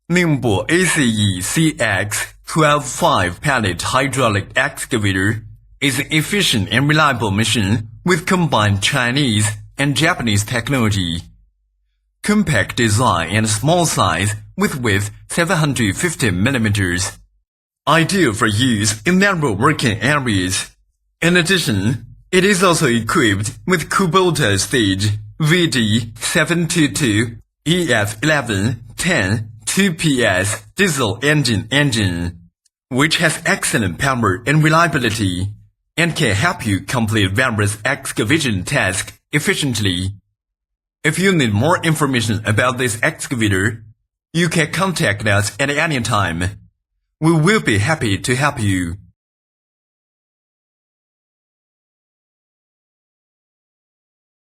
Nimble ACE CX12-5 pallet hydraulic excavator is an efficient and reliable machine with combined Chinese and Japanese technology. Compact design and small size with width 750 mm. Ideal for use in narrow working areas. In addition, it is also equipped with Kubota stage VD722 EF1110 2 PS diesel engine, which has excellent power and reliability, and can help you complete various excavation tasks efficiently. If you need more information about this excavator, you can contact us at any time. We will be happy to help you.